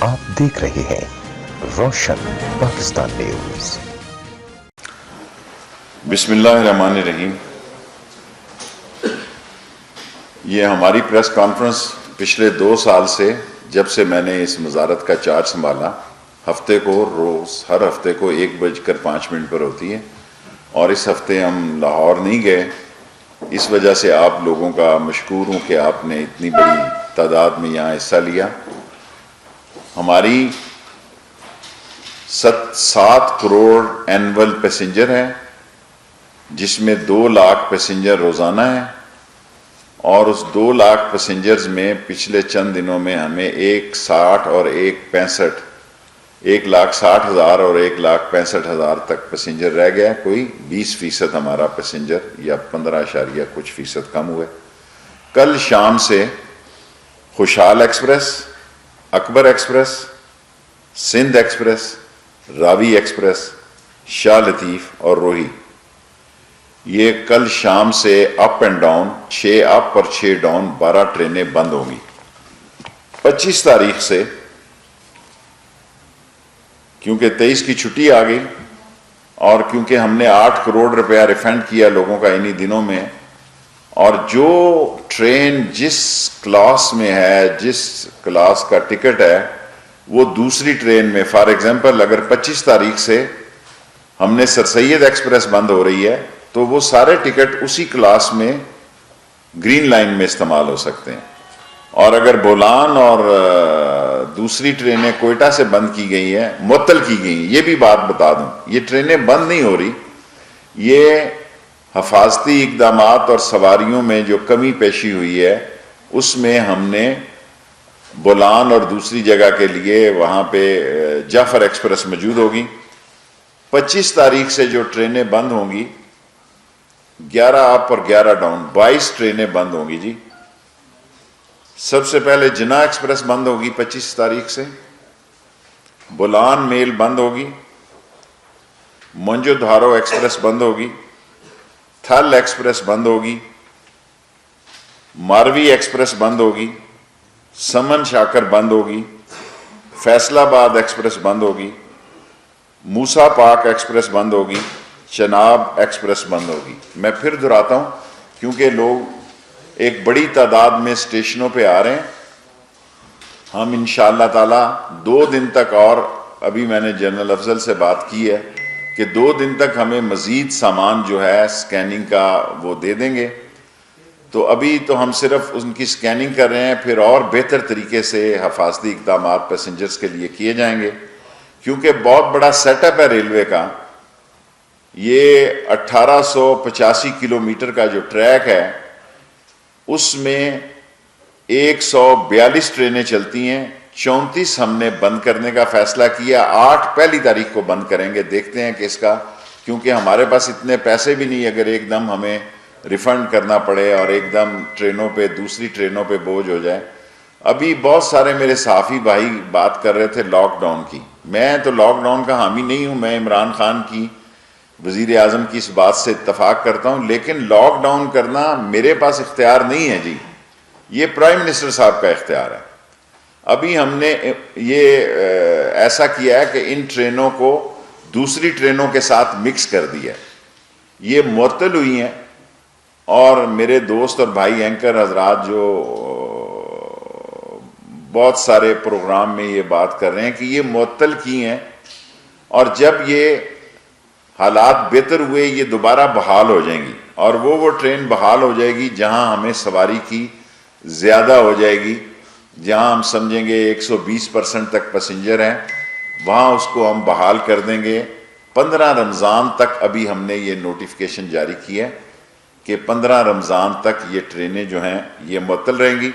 آپ دیکھ رہے ہیں روشن پاکستان نیوز۔ بسم اللہ الرحمن الرحیم۔ یہ ہماری پریس کانفرنس پچھلے 2 سال سے جب سے میں نے اس وزارت کا چارج سنبھالا، ہفتے کو ہر ہفتے کو 1:05 پر ہوتی ہے، اور اس ہفتے ہم لاہور نہیں گئے۔ اس وجہ سے آپ لوگوں کا مشکور ہوں کہ آپ نے اتنی بڑی تعداد میں یہاں حصہ لیا۔ ہماری 7 کروڑ اینول پیسنجر ہیں، جس میں 2 لاکھ پیسنجر روزانہ ہیں، اور اس 2 لاکھ پیسنجرز میں پچھلے چند دنوں میں ہمیں 160 اور 165 1,60,000 اور 1,65,000 تک پیسنجر رہ گیا۔ کوئی 20% ہمارا پیسنجر یا 15 کچھ فیصد کم ہوئے۔ کل شام سے خوشحال ایکسپریس، اکبر ایکسپریس، سندھ ایکسپریس، راوی ایکسپریس، شاہ لطیف اور روہی، یہ کل شام سے اپ اینڈ ڈاؤن 6 اپ اور 6 ڈاؤن 12 ٹرینیں بند ہوں گی۔ 25 تاریخ سے کیونکہ 23 کی چھٹی آ گئی، اور کیونکہ ہم نے 8 کروڑ روپیہ ریفنڈ کیا لوگوں کا انہی دنوں میں، اور جو ٹرین جس کلاس میں ہے، جس کلاس کا ٹکٹ ہے، وہ دوسری ٹرین میں، فار ایگزامپل اگر 25 تاریخ سے ہم نے سر سید ایکسپریس بند ہو رہی ہے، تو وہ سارے ٹکٹ اسی کلاس میں گرین لائن میں استعمال ہو سکتے ہیں۔ اور اگر بولان اور دوسری ٹرینیں کوئٹہ سے بند کی گئی ہیں، معطل کی گئی ہیں، یہ بھی بات بتا دوں، یہ ٹرینیں بند نہیں ہو رہی، یہ حفاظتی اقدامات اور سواریوں میں جو کمی پیشی ہوئی ہے، اس میں ہم نے بولان اور دوسری جگہ کے لیے وہاں پہ جعفر ایکسپریس موجود ہوگی۔ 25 تاریخ سے جو ٹرینیں بند ہوں گی، 11 اپ اور 11 ڈاؤن، 22 ٹرینیں بند ہوں گی جی۔ سب سے پہلے جناح ایکسپریس بند ہوگی 25 تاریخ سے، بولان میل بند ہوگی، مونجو دھارو ایکسپریس بند ہوگی، تھل ایکسپریس بند ہوگی، ماروی ایکسپریس بند ہوگی، سمن شاکر بند ہوگی، فیصل آباد ایکسپریس بند ہوگی، موسیٰ پاک ایکسپریس بند ہوگی، چناب ایکسپریس بند ہوگی۔ میں پھر دہراتا ہوں کیونکہ لوگ ایک بڑی تعداد میں اسٹیشنوں پہ آ رہے ہیں۔ ہم انشاءاللہ تعالی 2 دن تک، اور ابھی میں نے جنرل افضل سے بات کی ہے کہ 2 دن تک ہمیں مزید سامان جو ہے سکیننگ کا وہ دے دیں گے۔ تو ابھی تو ہم صرف ان کی سکیننگ کر رہے ہیں، پھر اور بہتر طریقے سے حفاظتی اقدامات پیسنجرز کے لیے کیے جائیں گے، کیونکہ بہت بڑا سیٹ اپ ہے ریلوے کا۔ یہ 1885 کلومیٹر کا جو ٹریک ہے، اس میں 142 ٹرینیں چلتی ہیں، 34 ہم نے بند کرنے کا فیصلہ کیا، 8 پہلی تاریخ کو بند کریں گے۔ دیکھتے ہیں کہ اس کا، کیونکہ ہمارے پاس اتنے پیسے بھی نہیں اگر ایک دم ہمیں ریفنڈ کرنا پڑے اور ایک دم ٹرینوں پہ، دوسری ٹرینوں پہ بوجھ ہو جائے۔ ابھی بہت سارے میرے صحافی بھائی بات کر رہے تھے لاک ڈاؤن کی۔ میں تو لاک ڈاؤن کا حامی نہیں ہوں، میں عمران خان کی، وزیر اعظم کی اس بات سے اتفاق کرتا ہوں، لیکن لاک ڈاؤن کرنا میرے پاس اختیار نہیں ہے جی، یہ پرائم منسٹر صاحب کا اختیار ہے۔ ابھی ہم نے یہ ایسا کیا ہے کہ ان ٹرینوں کو دوسری ٹرینوں کے ساتھ مکس کر دیا ہے، یہ معطل ہوئی ہیں، اور میرے دوست اور بھائی اینکر حضرات جو بہت سارے پروگرام میں یہ بات کر رہے ہیں کہ یہ معطل کی ہیں، اور جب یہ حالات بہتر ہوئے یہ دوبارہ بحال ہو جائیں گی، اور وہ ٹرین بحال ہو جائے گی جہاں ہمیں سواری کی زیادہ ہو جائے گی، جہاں ہم سمجھیں گے 120% تک پیسنجر ہیں، وہاں اس کو ہم بحال کر دیں گے۔ 15 رمضان تک ابھی ہم نے یہ نوٹیفیکیشن جاری کی ہے کہ 15 رمضان تک یہ ٹرینیں جو ہیں یہ معطل رہیں گی۔